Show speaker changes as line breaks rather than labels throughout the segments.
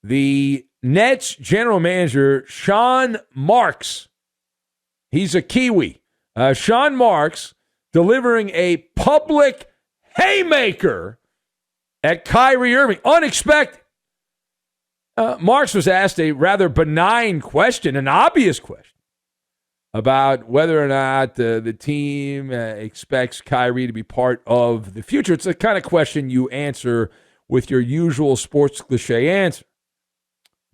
the Nets general manager, Sean Marks, he's a Kiwi. Sean Marks delivering a public haymaker at Kyrie Irving. Unexpected. Marks was asked a rather benign question, an obvious question, about whether or not the team expects Kyrie to be part of the future. It's the kind of question you answer with your usual sports cliche answer.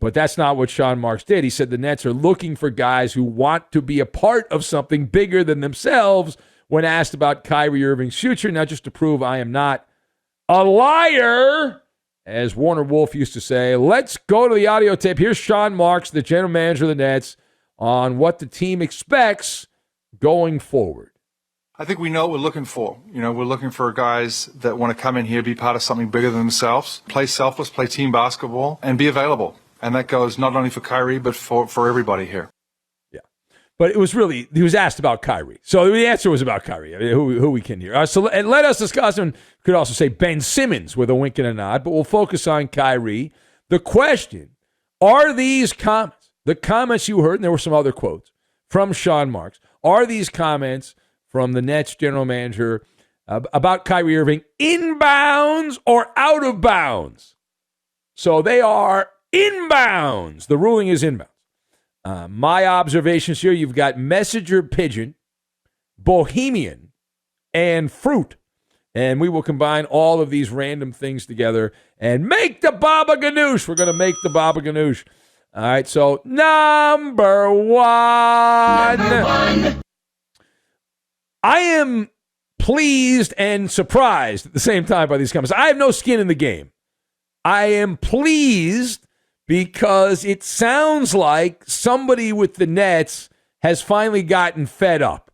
But that's not what Sean Marks did. He said the Nets are looking for guys who want to be a part of something bigger than themselves when asked about Kyrie Irving's future. Now, just to prove I am not a liar, as Warner Wolf used to say, let's go to the audio tape. Here's Sean Marks, the general manager of the Nets, on what the team expects going forward.
I think we know what we're looking for. We're looking for guys that want to come in here, be part of something bigger than themselves, play selfless, play team basketball, and be available. And that goes not only for Kyrie, but for everybody here.
Yeah. But it was really, he was asked about Kyrie. So the answer was about Kyrie, who we can hear. And let us discuss, and could also say Ben Simmons with a wink and a nod, but we'll focus on Kyrie. The question, are these comments, the comments you heard, and there were some other quotes from Sean Marks, are these comments from the Nets general manager about Kyrie Irving inbounds or out of bounds? So they are inbounds. The ruling is inbounds. My observations here, you've got messenger pigeon, bohemian, and fruit. And we will combine all of these random things together and make the baba ganoush. We're going to make the baba ganoush. All right, so number one. I am pleased and surprised at the same time by these comments. I have no skin in the game. I am pleased because it sounds like somebody with the Nets has finally gotten fed up.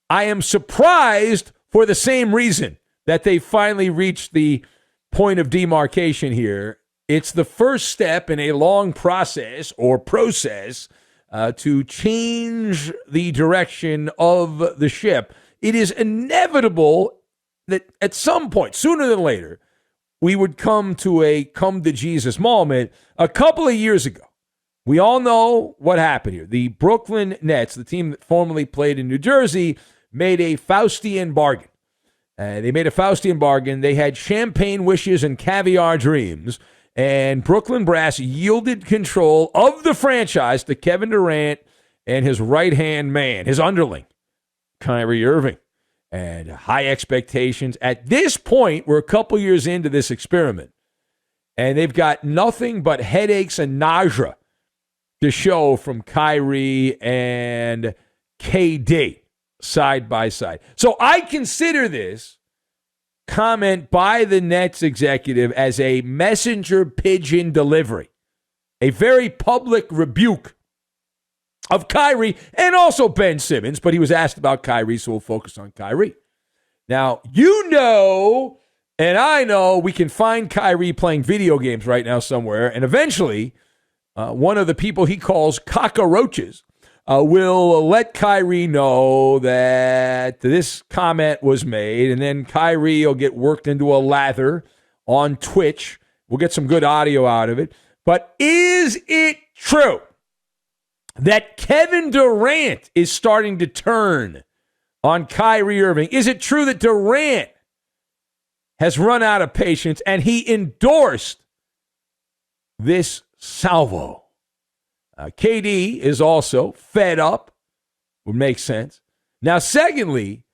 I am surprised for the same reason that they finally reached the point of demarcation here. It's the first step in a long process to change the direction of the ship. It is inevitable that at some point, sooner than later, we would come to a come-to-Jesus moment. A couple of years ago, we all know what happened here. The Brooklyn Nets, the team that formerly played in New Jersey, made a Faustian bargain. They had champagne wishes and caviar dreams, and Brooklyn Brass yielded control of the franchise to Kevin Durant and his right-hand man, his underling, Kyrie Irving. And high expectations. At this point, we're a couple years into this experiment, and they've got nothing but headaches and nausea to show from Kyrie and KD side by side. So I consider this comment by the Nets executive as a messenger pigeon delivery, a very public rebuke of Kyrie and also Ben Simmons, but he was asked about Kyrie, so we'll focus on Kyrie. Now, you know, and I know we can find Kyrie playing video games right now somewhere, and eventually one of the people he calls cockroaches will let Kyrie know that this comment was made, and then Kyrie will get worked into a lather on Twitch. We'll get some good audio out of it. But is it true that Kevin Durant is starting to turn on Kyrie Irving? Is it true that Durant has run out of patience and he endorsed this salvo? KD is also fed up. Would make sense. Now, secondly,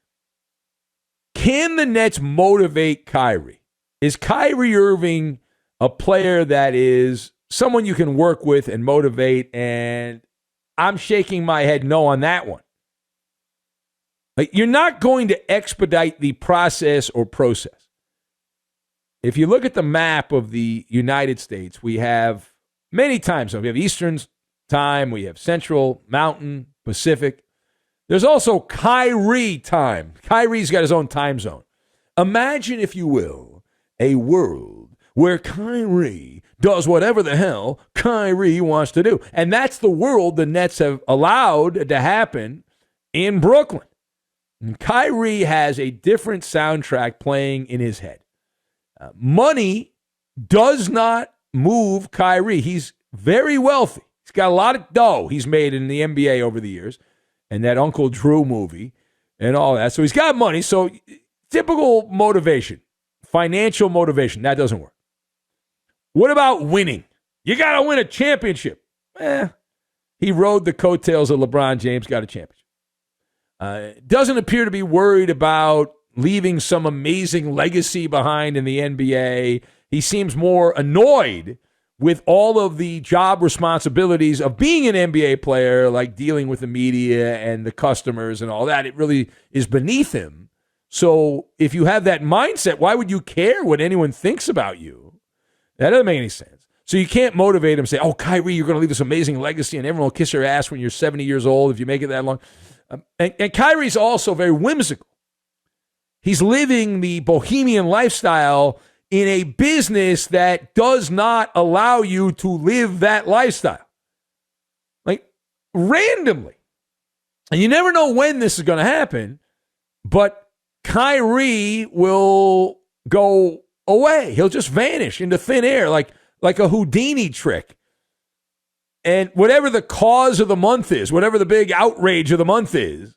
can the Nets motivate Kyrie? Is Kyrie Irving a player that is someone you can work with and motivate? And I'm shaking my head no on that one. Like, you're not going to expedite the process or process. If you look at the map of the United States, we have many time zones. We have Eastern time, we have Central, Mountain, Pacific. There's also Kyrie time. Kyrie's got his own time zone. Imagine, if you will, a world where Kyrie does whatever the hell Kyrie wants to do. And that's the world the Nets have allowed to happen in Brooklyn. And Kyrie has a different soundtrack playing in his head. Money does not move Kyrie. He's very wealthy. He's got a lot of dough he's made in the NBA over the years, and that Uncle Drew movie and all that. So he's got money. So typical motivation, financial motivation, that doesn't work. What about winning? You got to win a championship. He rode the coattails of LeBron James, got a championship. Doesn't appear to be worried about leaving some amazing legacy behind in the NBA. He seems more annoyed with all of the job responsibilities of being an NBA player, like dealing with the media and the customers and all that. It really is beneath him. So if you have that mindset, why would you care what anyone thinks about you? That doesn't make any sense. So you can't motivate him, say, oh, Kyrie, you're going to leave this amazing legacy and everyone will kiss your ass when you're 70 years old if you make it that long. And Kyrie's also very whimsical. He's living the bohemian lifestyle in a business that does not allow you to live that lifestyle. Like, randomly. And you never know when this is going to happen, but Kyrie will go away. He'll just vanish into thin air like a Houdini trick. And whatever the cause of the month is, whatever the big outrage of the month is,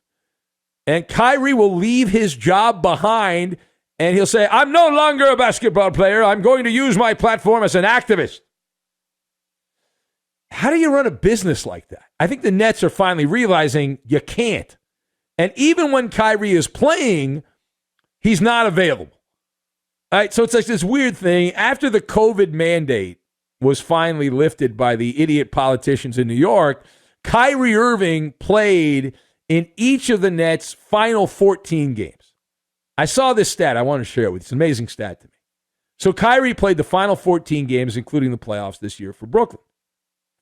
and Kyrie will leave his job behind and he'll say, I'm no longer a basketball player. I'm going to use my platform as an activist. How do you run a business like that? I think the Nets are finally realizing you can't. And even when Kyrie is playing, he's not available. All right, so it's like this weird thing. After the COVID mandate was finally lifted by the idiot politicians in New York, Kyrie Irving played in each of the Nets' final 14 games. I saw this stat. I want to share it with you. It's an amazing stat to me. So Kyrie played the final 14 games, including the playoffs this year for Brooklyn.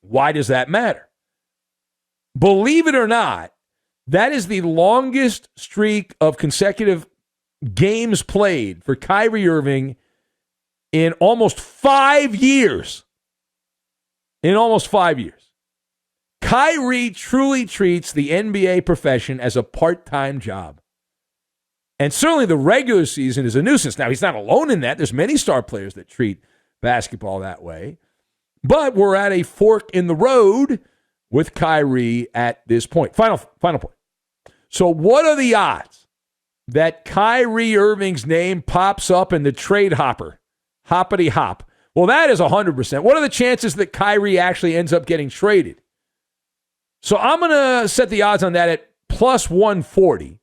Why does that matter? Believe it or not, that is the longest streak of consecutive games played for Kyrie Irving in almost 5 years. In almost 5 years. Kyrie truly treats the NBA profession as a part-time job. And certainly the regular season is a nuisance. Now, he's not alone in that. There's many star players that treat basketball that way. But we're at a fork in the road with Kyrie at this point. Final point. So what are the odds that Kyrie Irving's name pops up in the trade hopper? Hoppity hop. Well, that is 100%. What are the chances that Kyrie actually ends up getting traded? So I'm going to set the odds on that at plus 140.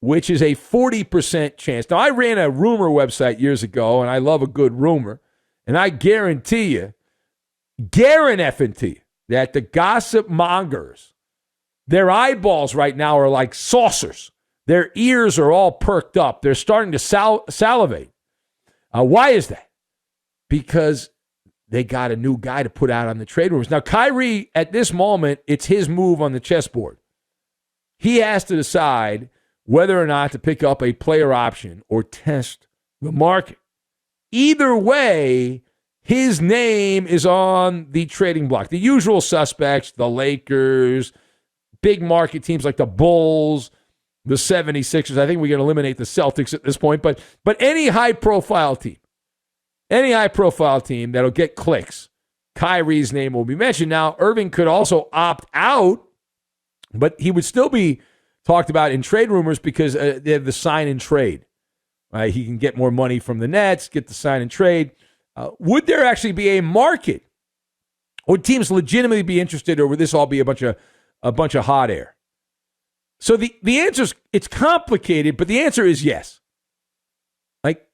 Which is a 40% chance. Now, I ran a rumor website years ago, and I love a good rumor. And I guarantee you that the gossip mongers, their eyeballs right now are like saucers. Their ears are all perked up. They're starting to salivate. Why is that? Because they got a new guy to put out on the trade rumors. Now, Kyrie, at this moment, it's his move on the chessboard. He has to decide whether or not to pick up a player option or test the market. Either way, his name is on the trading block. The usual suspects, the Lakers, big market teams like the Bulls, the 76ers. I think we can eliminate the Celtics at this point, but any high-profile team that'll get clicks, Kyrie's name will be mentioned. Now, Irving could also opt out, but he would still be talked about in trade rumors because they have the sign and trade. Right? He can get more money from the Nets, get the sign and trade. Would there actually be a market? Would teams legitimately be interested, or would this all be a bunch of hot air? So the answer is, it's complicated, but the answer is yes. Like,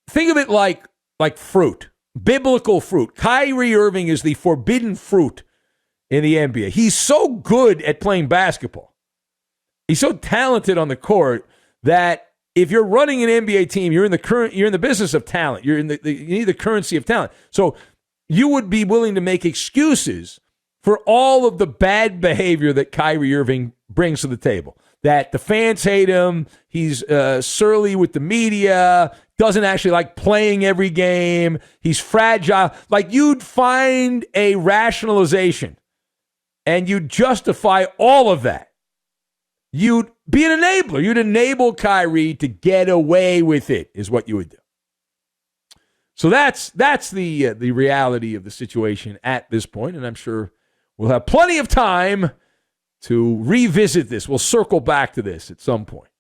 think of it like fruit, biblical fruit. Kyrie Irving is the forbidden fruit in the NBA. He's so good at playing basketball. He's so talented on the court that if you're running an NBA team, you're in the business of talent. You need the currency of talent. So you would be willing to make excuses for all of the bad behavior that Kyrie Irving brings to the table. That the fans hate him. He's surly with the media. Doesn't actually like playing every game. He's fragile. Like, you'd find a rationalization and you'd justify all of that. You'd be an enabler. You'd enable Kyrie to get away with it, is what you would do. So that's the reality of the situation at this point, and I'm sure we'll have plenty of time to revisit this. We'll circle back to this at some point.